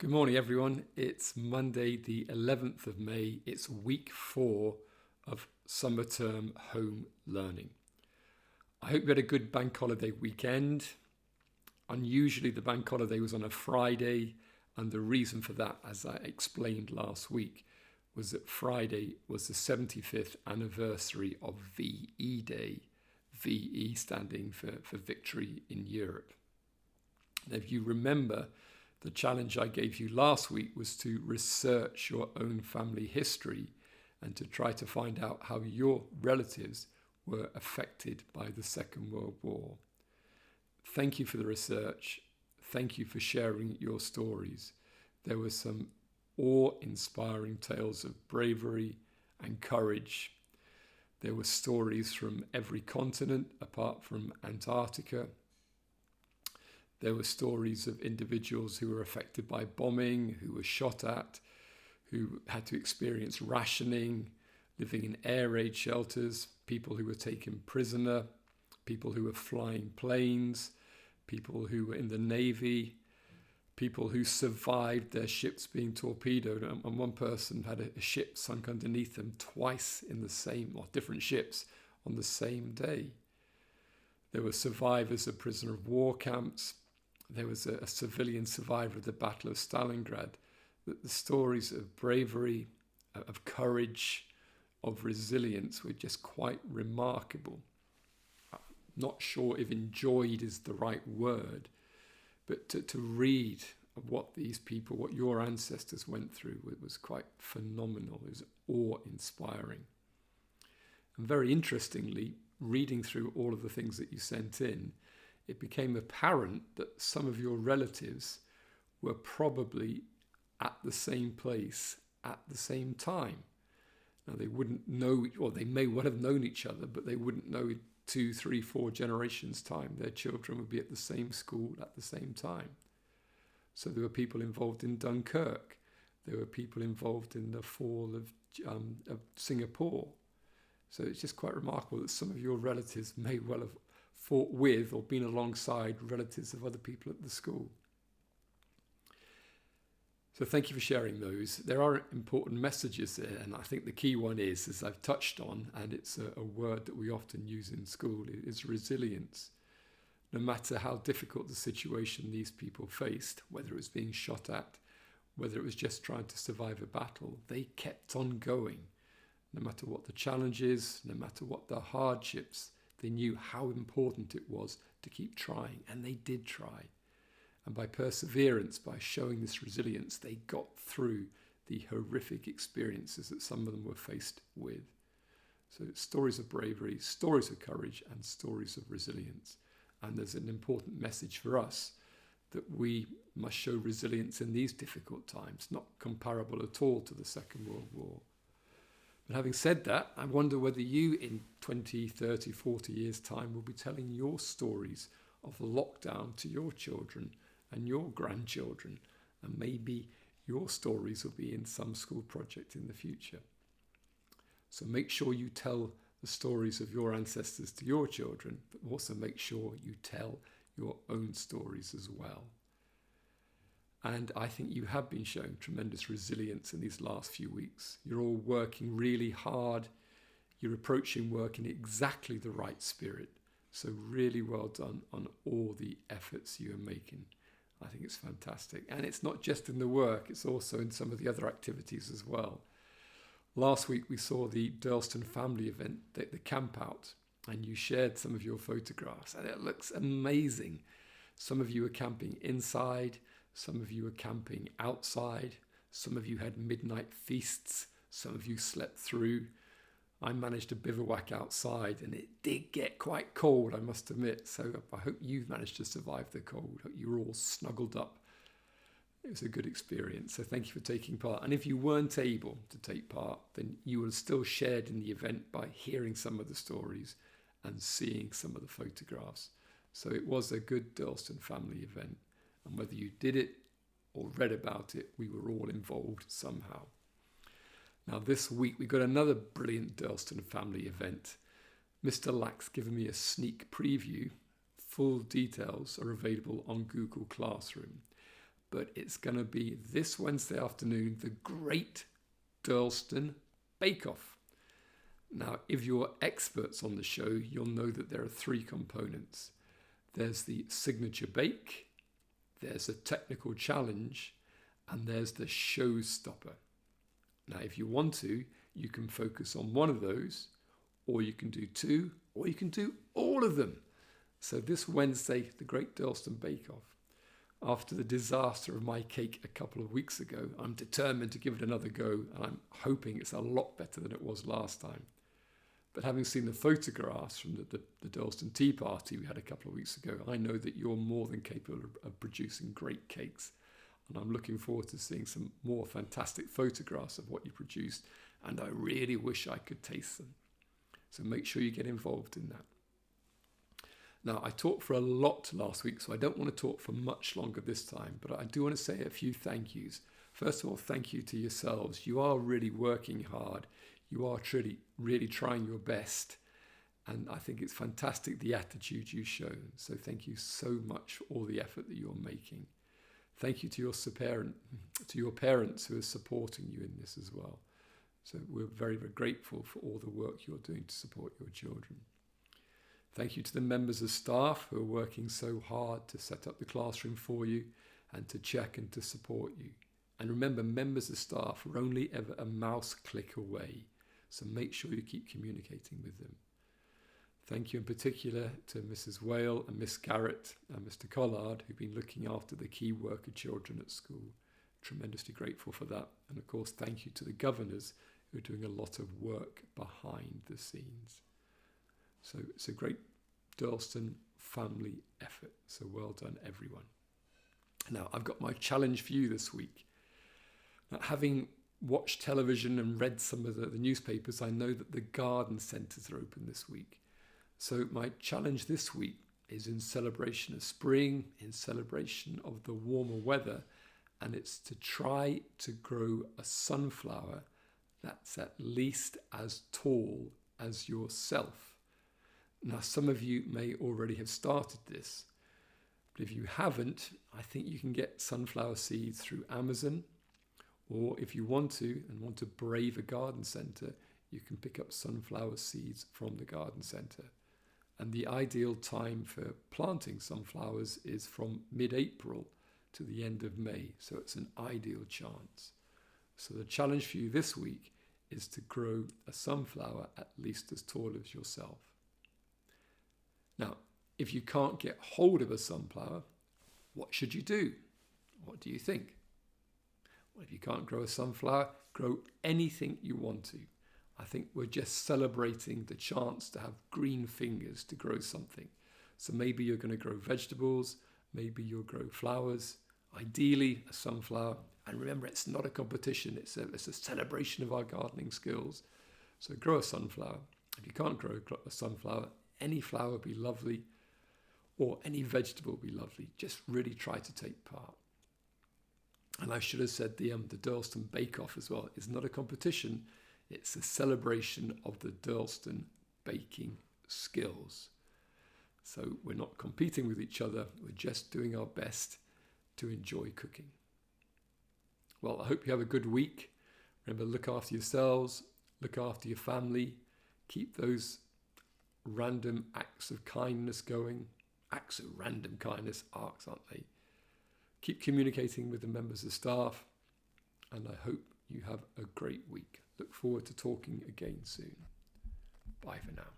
Good morning, everyone. It's Monday, the 11th of May. It's week 4 of summer term home learning. I hope you had a good bank holiday weekend. Unusually, the bank holiday was on a Friday, and the reason for that, as I explained last week, was that Friday was the 75th anniversary of VE Day, VE standing for Victory in Europe. And if you remember, the challenge I gave you last week was to research your own family history and to try to find out how your relatives were affected by the Second World War. Thank you for the research. Thank you for sharing your stories. There were some awe-inspiring tales of bravery and courage. There were stories from every continent apart from Antarctica. There were stories of individuals who were affected by bombing, who were shot at, who had to experience rationing, living in air raid shelters, people who were taken prisoner, people who were flying planes, people who were in the Navy, people who survived their ships being torpedoed. And one person had a ship sunk underneath them twice in the same, or different ships, on the same day. There were survivors of prisoner of war camps. There was a civilian survivor of the Battle of Stalingrad. The stories of bravery, of courage, of resilience were just quite remarkable. I'm not sure if enjoyed is the right word, but to read what these people, what your ancestors went through, was quite phenomenal. It was awe-inspiring. And very interestingly, reading through all of the things that you sent in, it became apparent that some of your relatives were probably at the same place at the same time. Now, they wouldn't know, or they may well have known each other, but they wouldn't know in 2, 3, 4 generations' time. Their children would be at the same school at the same time. So there were people involved in Dunkirk. There were people involved in the fall of Singapore. So it's just quite remarkable that some of your relatives may well have fought with or been alongside relatives of other people at the school. So thank you for sharing those. There are important messages there, and I think the key one is, as I've touched on, and it's a word that we often use in school, is resilience. No matter how difficult the situation these people faced, whether it was being shot at, whether it was just trying to survive a battle, they kept on going. No matter what the challenges, no matter what the hardships, they knew how important it was to keep trying, and they did try. And by perseverance, by showing this resilience, they got through the horrific experiences that some of them were faced with. So stories of bravery, stories of courage, and stories of resilience. And there's an important message for us that we must show resilience in these difficult times, not comparable at all to the Second World War. But having said that, I wonder whether you in 20, 30, 40 years' time will be telling your stories of lockdown to your children and your grandchildren. And maybe your stories will be in some school project in the future. So make sure you tell the stories of your ancestors to your children, but also make sure you tell your own stories as well. And I think you have been showing tremendous resilience in these last few weeks. You're all working really hard. You're approaching work in exactly the right spirit. So really well done on all the efforts you are making. I think it's fantastic. And it's not just in the work, it's also in some of the other activities as well. Last week we saw the Durlston family event, the camp out, and you shared some of your photographs, and it looks amazing. Some of you are camping inside. Some of you were camping outside. Some of you had midnight feasts. Some of you slept through. I managed to bivouac outside, and it did get quite cold, I must admit. So I hope you've managed to survive the cold. I hope you were all snuggled up. It was a good experience. So thank you for taking part. And if you weren't able to take part, then you would have still shared in the event by hearing some of the stories and seeing some of the photographs. So it was a good Durlston family event. And whether you did it or read about it, we were all involved somehow. Now this week we got another brilliant Durlston family event. Mr. Lack's given me a sneak preview. Full details are available on Google Classroom. but it's going to be this Wednesday afternoon, the Great Durlston Bake Off. Now, if you're experts on the show, you'll know that there are three components. There's the signature bake, there's a technical challenge, and there's the showstopper. Now, if you want to, you can focus on one of those, or you can do two, or you can do all of them. So this Wednesday, the Great Durlston Bake Off. After the disaster of my cake a couple of weeks ago, I'm determined to give it another go, and I'm hoping it's a lot better than it was last time. But having seen the photographs from the Durlston Tea Party we had a couple of weeks ago, I know that you're more than capable of producing great cakes. And I'm looking forward to seeing some more fantastic photographs of what you produced, and I really wish I could taste them. So make sure you get involved in that. Now, I talked for a lot last week, so I don't want to talk for much longer this time, but I do want to say a few thank yous. First of all, thank you to yourselves. You are really working hard. You are really trying your best. And I think it's fantastic the attitude you've shown. So thank you so much for all the effort that you're making. Thank you to your parents who are supporting you in this as well. So we're very, very grateful for all the work you're doing to support your children. Thank you to the members of staff who are working so hard to set up the classroom for you and to check and to support you. And remember, members of staff are only ever a mouse click away, so make sure you keep communicating with them. Thank you in particular to Mrs. Whale and Miss Garrett and Mr. Collard, who've been looking after the key worker children at school. Tremendously grateful for that. And of course, thank you to the governors who are doing a lot of work behind the scenes. So it's a great Durlston family effort. So well done, everyone. Now, I've got my challenge for you this week. Now, having watched television and read some of the newspapers, I know that the garden centres are open this week. So my challenge this week is in celebration of spring, in celebration of the warmer weather, and it's to try to grow a sunflower that's at least as tall as yourself. Now, some of you may already have started this, but if you haven't, I think you can get sunflower seeds through Amazon, or if you want to and want to brave a garden centre, you can pick up sunflower seeds from the garden centre. And the ideal time for planting sunflowers is from mid-April to the end of May, so it's an ideal chance. So the challenge for you this week is to grow a sunflower at least as tall as yourself. Now, if you can't get hold of a sunflower, what should you do? What do you think? Well, if you can't grow a sunflower, grow anything you want to. I think we're just celebrating the chance to have green fingers to grow something. So maybe you're going to grow vegetables, maybe you'll grow flowers, ideally a sunflower. And remember, it's not a competition, it's a celebration of our gardening skills. So grow a sunflower. If you can't grow a sunflower, any flower would be lovely, or any vegetable would be lovely. Just really try to take part. And I should have said the Durlston Bake Off as well. It's not a competition, it's a celebration of the Durlston baking skills. So we're not competing with each other, we're just doing our best to enjoy cooking. Well, I hope you have a good week. Remember, look after yourselves, look after your family, keep those random acts of kindness going. Acts of random kindness, arcs, aren't they? Keep communicating with the members of staff, and I hope you have a great week. Look forward to talking again soon. Bye for now.